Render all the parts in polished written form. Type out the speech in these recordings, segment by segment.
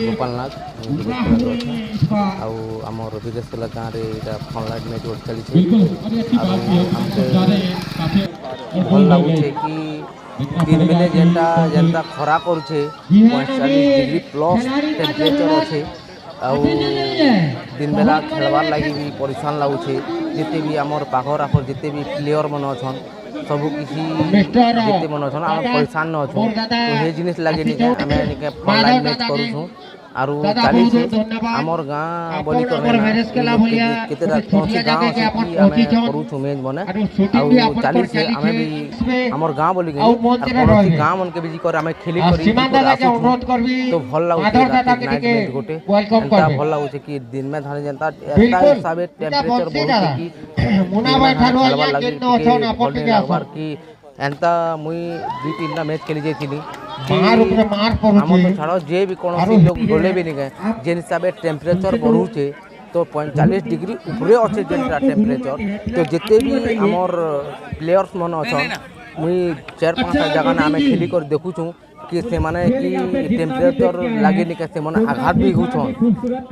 गोपालनाथ आमर विदेश गाँव में फनलाइट मैच गोटे चली भल लगुचे कि दिन बेले जेनटा जेनता खरा करुचे 45 डिग्री प्लस टेम्परेचर अच्छे आउ दिन बेला खेलवार लगी भी परेशान लगुचे जिते भी आमर पाखर आखर जिते भी प्लेयर मन अच्छा सबू किसी जिते मन अच्छा आम परेशान न अच्छू तो ये जिनिस लगे आम फनलाइट मैच करूँ आरु चली आमर गाँ बोली केतेटा गाँव अच्छे करूँ मैच बने चली आम भी आमर गाँ बोली कौन गाँ मन के भी आम खेली तो भल लगे नाइट मैच गोटे एंता भल लगे कि दिन में धरे जेनता हिसाब टेम्परेचर बढ़ कि एंता मुई 2-3टा मैच खेली जाइली आम तो छाड़ जे भी कौन लोग बोले भी नहीं गए जेन हिसाब से टेम्परेचर बढ़ुचे तो 45 डिग्री ऊपर अच्छे जेनटा टेम्परेचर तो जिते भी आमर प्लेयर्स मन अच्छा मुई 4-5 जगह आम खेली कर देखुँ कि से माने कि टेम्परेचर लगे नहीं से माने आघात भी होछन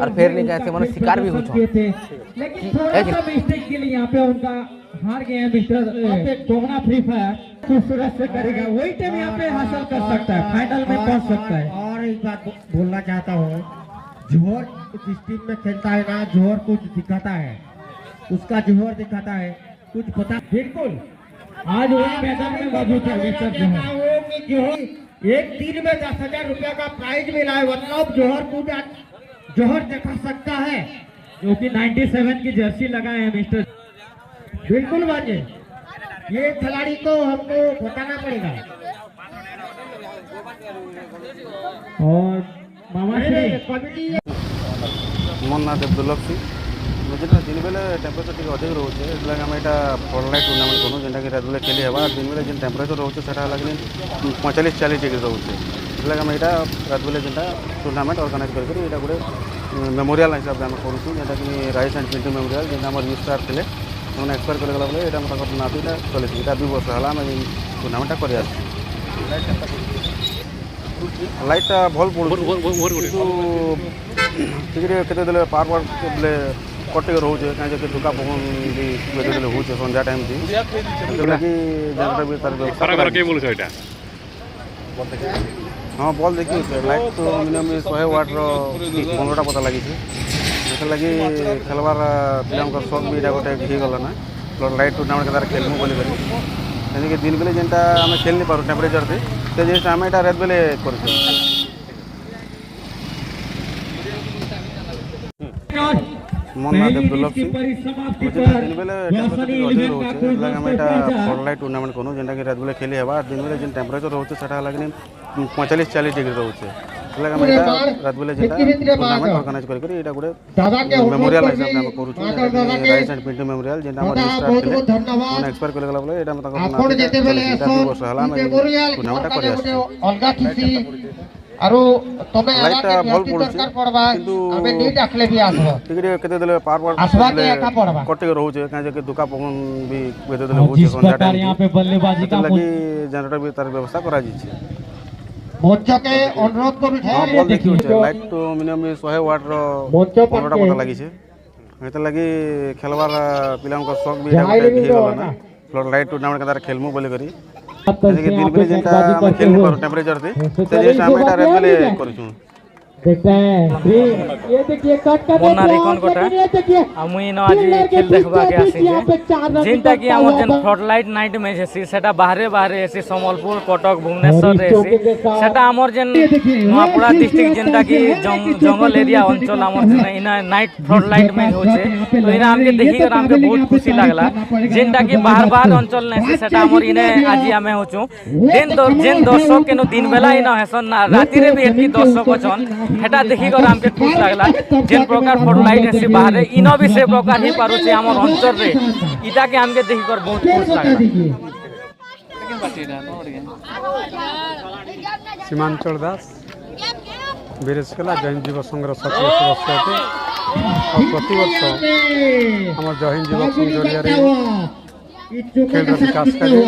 और फिर नहीं से माने शिकार भी होछन हार गए हैं मिस्टर दोगुना फ्री फायर खूबसूरत से करेगा वही टाइम यहाँ पे हासिल कर सकता है फाइनल में पहुंच सकता है। और एक बात बोलना चाहता हूँ जोहर जिस टीम में खेलता है ना जोहर कुछ दिखाता है उसका जोहर दिखाता है कुछ पता बिल्कुल आज वही मैदान में मौजूद है मिस्टर जोहर एक दिन में 10,000 रुपया का प्राइज मिला है मतलब जोहर कुछ जोहर दिखा सकता है जो कि 97 की जर्सी लगाए हैं मिस्टर बिल्कुल बाजे ये खिलाड़ी को हमको बताना पड़ेगा और मामा से मोर ना देवदुल्लभ सिंह मुझे दिन बेले टेम्परेचर टी अधिक रोचे इसलिए आम यहाँ फनलाइट टूर्नामेंट करूँ जेनटा कि रात बेले खेली हेबा दिन बेले जेन टेम्परेचर रोचे से लगे 45-40 डिग्री रोचे इसलिए आम यहाँ रात बेले जेनटा टूर्नामेंट ऑर्गेनाइज करके यहाँ गोटे मेमोरियल हिसाब से आम करूँ जेनटा कि राइस एंड पिंटू मेमोरियल जेनटा आम यूथ स्टार थे मैंने एक्सपायर करगला बेले यहाँ नातीटा चली यहाँ 2 वर्ष है आम टूर्नामेंटा कर लाइटा भल पड़े के पावर बोले कटे रोचे कहीं दुका पवन भी होचे संध्या टाइम हाँ बल देखिए लाइट तो मिनिमम 100 वाट 15टा पता लगी लगी खेलवार पिला शौक भी गोटे होगला ना लाइट टूर्नामेंट के खेलमु बोली दिन बेले जेनटा आम खेल नहीं पार टेम्परेचर से जिस आम यहाँ रात बेले कर मोर ना देवदुल्लभ सिंह मुझे दिन बेले टेम्परेचर अधिक रोचे इसलिए आम यहाँ फनलाइट टूर्नामेंट करूँ जेनटा कि रात बेले खेली हेबा दिन बेले जेन टेम्परेचर रोचे से लगे 45-40 डिग्री रोचे इसलिए आम यहाँ रात बेले जेनटा टूर्नामेंट ऑर्गेनाइज करके यहाँ गोटे मेमोरियल हिसाब से आम करूँ राइस एंड पिंटू मेमोरियल जेनटा आम स्टार थे मैंने एक्सपायर करगला बेले यहाँ 2 वर्ष है आम टूर्नामेंटा आरो तमे लाइटा भल पड़ुची किंतु आबे नी डाकले भी आसबो टिकरे केते देले पावर आसबा के एका पड़बा कटे रहउचे काजे के दुका पवन भी बेदे देले होचे संध्या टाइम यहां पे बल्लेबाजी का लगी जनरेटर भी तार व्यवस्था करा जी मोर्चा के अनुरोध करू छै हां बोल देखियो लाइट तो मिनिमम 100 वाट रो 15टा पता लागि छै हेते लगी खेलवार पिलाम को शौक भी गोटे हिगला ना फ्लोर लाइट टूर्नामेंट के तार खेलमु बोले करी दिन बेले जेनटा आम खेल नहीं पार टेम्परेचर से जिस आम यहाँ रात बेले करूँ देखते हैं ये देखिए कट कर मोना रिकॉन कोटा मुई न आज खेल देखबा के आसी जे जेनटा कि हमर जन फ्लडलाइट नाइट मैच हेसी सेटा बाहरे बाहरे हेसी समलपुर कटक भुवनेश्वर हेसी सेटा हमर जन नवापड़ा डिस्ट्रिक्ट जेनटा कि जंगल एरिया अंचल हमर जन इना नाइट फ्लडलाइट मैच होचे तो इना हमके देखि कर हमके बहुत खुशी लागला जेनटा कि बाहर बाहर अंचल नेसी सेटा हमर इने आज हमें होचू जेन दर्शक केनो दिन बेला इना हेसन राति रे भी एति दर्शक अछन हेटा देखि कर हमके खुश लागला जेन प्रकार फ्लडलाइट हेसी बाहर इनो भी से प्रकार ही पारुचे हमर अंचल रे इटा के हमके देखि कर बहुत खुश लागला सीमांचल दास बीरेशकला जैन जीव संघर सक्रिय सदस्य अटे और प्रतिवर्ष आम जैन जीव संघ जरिया खेल विकास करे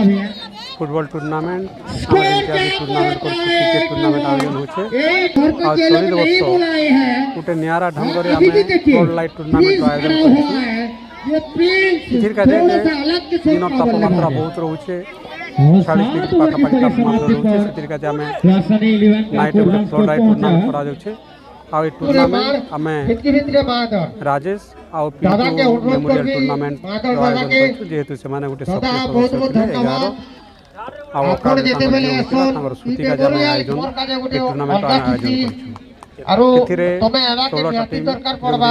फुटबॉल टूर्नामेंट इत्यादि टूर्नामेंट क्रिकेट टूर्नामेंट आयोजन होचे और चलित वर्ष गोटे नियारा ढंग से आम फ्लड लाइट टूर्नामेंट आयोजन कर दिन तापमात्रा बहुत रोचे 40 डिग्री पाखापाखि तापमात्रा रोचे से आम नाइट फ्लड लाइट टूर्नामेंट करा जाउछे आ टूर्नामेंट आम राजेश आउ पिंटू मेमोरियल टूर्नामेंट आयोजन करछु जेहेतु से माने गोटे सक्रिय सदस्य 11 आउ तांगर सुतिका जामे आयोजन टूर्नामेंट आयोजन करछु आरो एथिरे तमे एला के 16टा व्यक्ति टीम दरकार पड़बा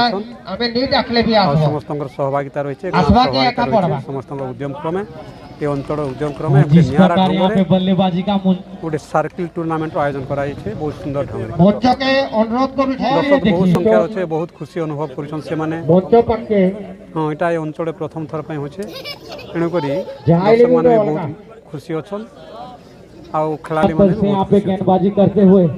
आबे नी डाकले भी आसबो समस्तंकर सहभागिता रहिছে आसबा के एका पड़बा समस्तंकर उद्यम क्रमे ए अंचल उद्यम क्रमे नियारा ढंग बल्लेबाजी का गोटे सर्किल टूर्नामेंट आयोजन कराई बहुत सुंदर ढंग मंच के अनुरोध करू दर्शक बहुत संख्या अच्छे बहुत खुशी अनुभव कर से माने मंच पाके हाँ यहाँ ये अंचल प्रथम थर पे होचे तेणुक दर्शक माने बहुत खुशी अच्छन आउ खिलाड़ी माने बहुत खुशी अछन। गेंदबाजी करते हुए